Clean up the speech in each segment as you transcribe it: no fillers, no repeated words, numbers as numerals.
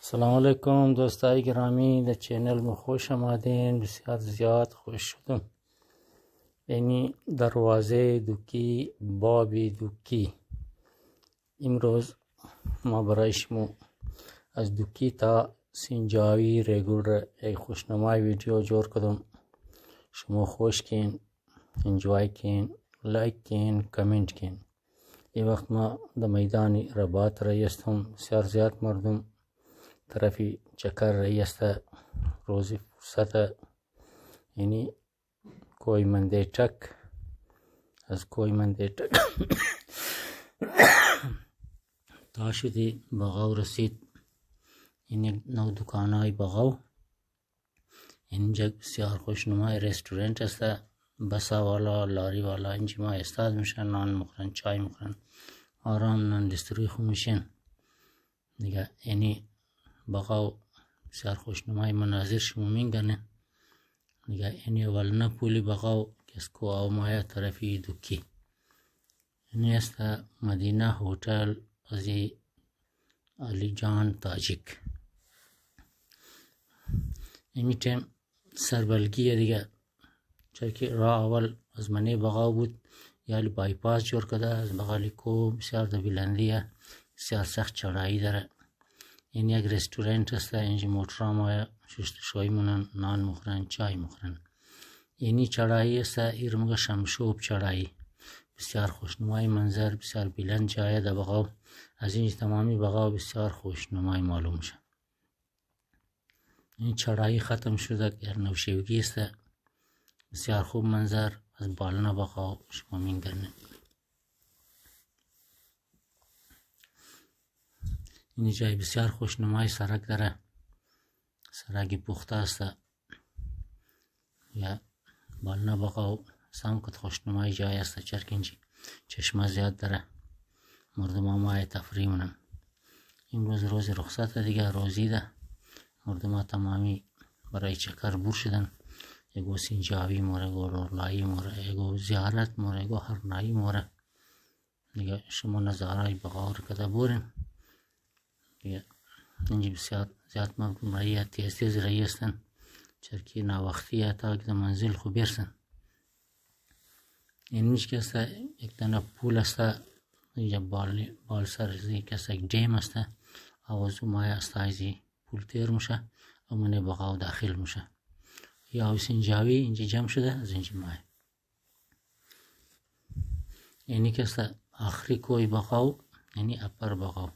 سلام علیکم دوستای گرامی در چینل ما خوش آمدین. بسیار زیاد خوش شدم. یعنی دروازه دوکی بابی دوکی. امروز ما برای شما از دوکی تا سینجاوی ریگول را یک خوشنمای ویدیو جور کردم. شما خوش کن، انجوای کن، لایک کن، کامنت کن. این وقت ما در میدان رباط رایی هستم. بسیار زیاد مردم طرفی چکر رایی است. روزی فرصت، یعنی کوی منده تک از کوی منده تک تا شدی بغاو رسید. این یک نو دکانهای بغاو. اینجا بسیار خوشنمای رستورانت است. بسا والا، لاری والا اینجا ما استاد میشن، نان مخورن، چای مخورن، آرام نان دستروی خو میشن دیگه. یعنی بغاو بسیار خوشنمای مناظر شما میگنه دیگه. اینی اول پولی بغاو کسکو او مایا طرفی دوکی. اینی است مدینه هوتل ازی علی جان تاجیک. اینی تیم سربلگیه دیگه، چرکی راه اول از منی بغاو بود، یعنی بایپاس جور کده. از بغالی کو بسیار ده بلندیه، بسیار سخت چرایی داره. این یک رستورانت است. اینجا موترا ما شستشوی مونن، نان مخورن، چای مخورن. اینی چرایی است. ایرمگا شمشوب چرایی. بسیار خوشنمای منظر، بسیار بلند جایه ده بغاو. از اینجا تمامی بغاو بسیار خوشنمای معلوم شد. این چرایی ختم شده که نوشیوگی است. بسیار خوب منظر از بالنا بغاو شما میگنه. این جای بسیار خوشنمای سرک داره. سرکی پخته است. یا بالنا بغاو سمکت خوشنمای جای است. چرکنجی چشمه زیاد داره. مردم های تفریح منن. امروز روز رخصت دیگه، روزی ده. مردم تمامی برای چکر بور شدن. یگو سینجاوی موره، یگو رولایی موره، یگو زیارت موره، یگو هرنایی موره دیگه. شما نظاره بغاو رو کده بورین دیگه. اینجا بسیار زیاد مردم رایی تیز رایی هستن. چرکی ناوقتی تا که منزل خوب برسن. این میش که است یک دانه پول است. اینجا بال سرزی که است یک دیم است. آوازو مای است ایزی پول تیر میشه و من بغاو داخل میشه. یا سینجاوی اینجا جمع شده از اینجا مای. اینی که است آخری کوی بغاو، یعنی اپر بغاو.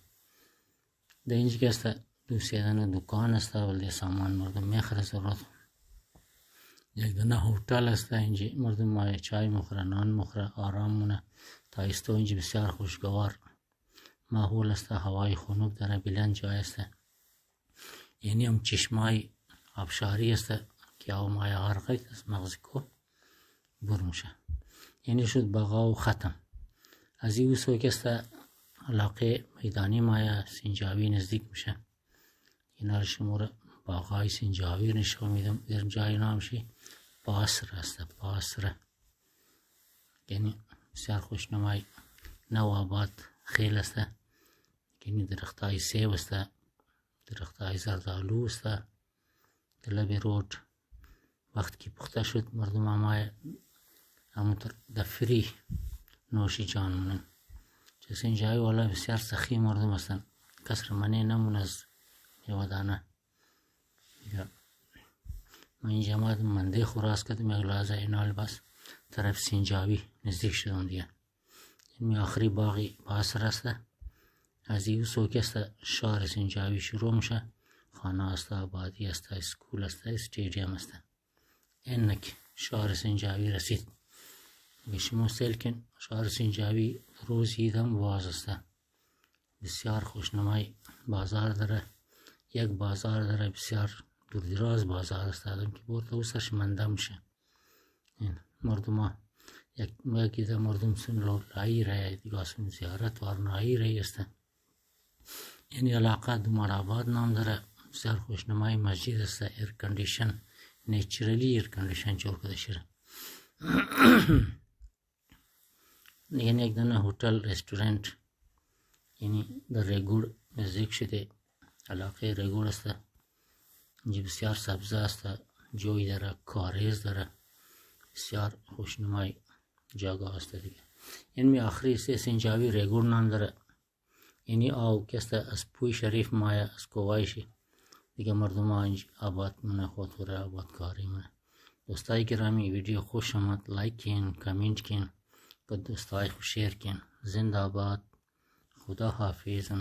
در اینجا که است دوسیه دانه دکان است ولی سامان مردم میخره ضرورت. یک دانه هوتل است. اینجا مردم مای چای مخوره، نان مخوره، آرام مونه. تایستو اینجا بسیار خوشگوار ماحول است. هوای خنک داره، بلند جای است. یعنی هم چشمای آبشاری است که او مای غرقید از مغزیکو بر میشه. یعنی شد بغاو ختم. از این سو که است علاقه میدانی مای سینجاوی نزدیک میشه. اینا رو شما باغای سینجاوی نشون میدم. در جای نامشی باسر است. باسر یعنی بسیار خوشنمای نوابات خیل است. یعنی درختای سیب است، درختای زردالو است. دلبی رود وقت که پخته شد مردم همای همونطور دفری نوشی جان منن. چه اینجای والا بسیار سخی مردم هستن. کسر منی نمون از یوادانه. من اینجا مادم منده خوراس کدم یک لازه اینال بس طرف سینجاوی نزدیک شدم دیگه. این آخری باقی باسر است. از این سوک است شهر سینجاوی شروع میشه. خانه است، آبادی است، اسکول است، استیدیوم است. اینک شهر سینجاوی رسید. شما سلکن شهر سینجاوی روز ایدم واز است. بسیار خوشنمای بازار داره. یک بازار داره بسیار دوردراز بازار است. آدم که برده و سرش منده میشه. مردم ها یکی ده مردم سن لایی رای دیگه سن زیارت وارنایی رای است. یعنی علاقه دومار آباد نام داره. بسیار خوشنمای مسجد است. ایر کندیشن، نیچرلی ایر کندیشن جور کده شده. یعنی یک دانه هوتل رستورانت یعنی در ریگول نزدیک شده. علاقه رگول است، اینجا بسیار سبزه است، جوی داره، کاریز داره، بسیار خوشنمای جاگاه است دیگه. این آخری سنجاوی رگول نام داره. اینی آو کسته از پوی شریف مایه از کوایشی دیگه مردم ها اینج آباد منه، خودخوره آباد کاری منه. دوستای گرامی ویدیو خوش آمد، لایک کن، کامنت کن، با دوستای خوش شیر کن. زنده آباد، خدا حافظ.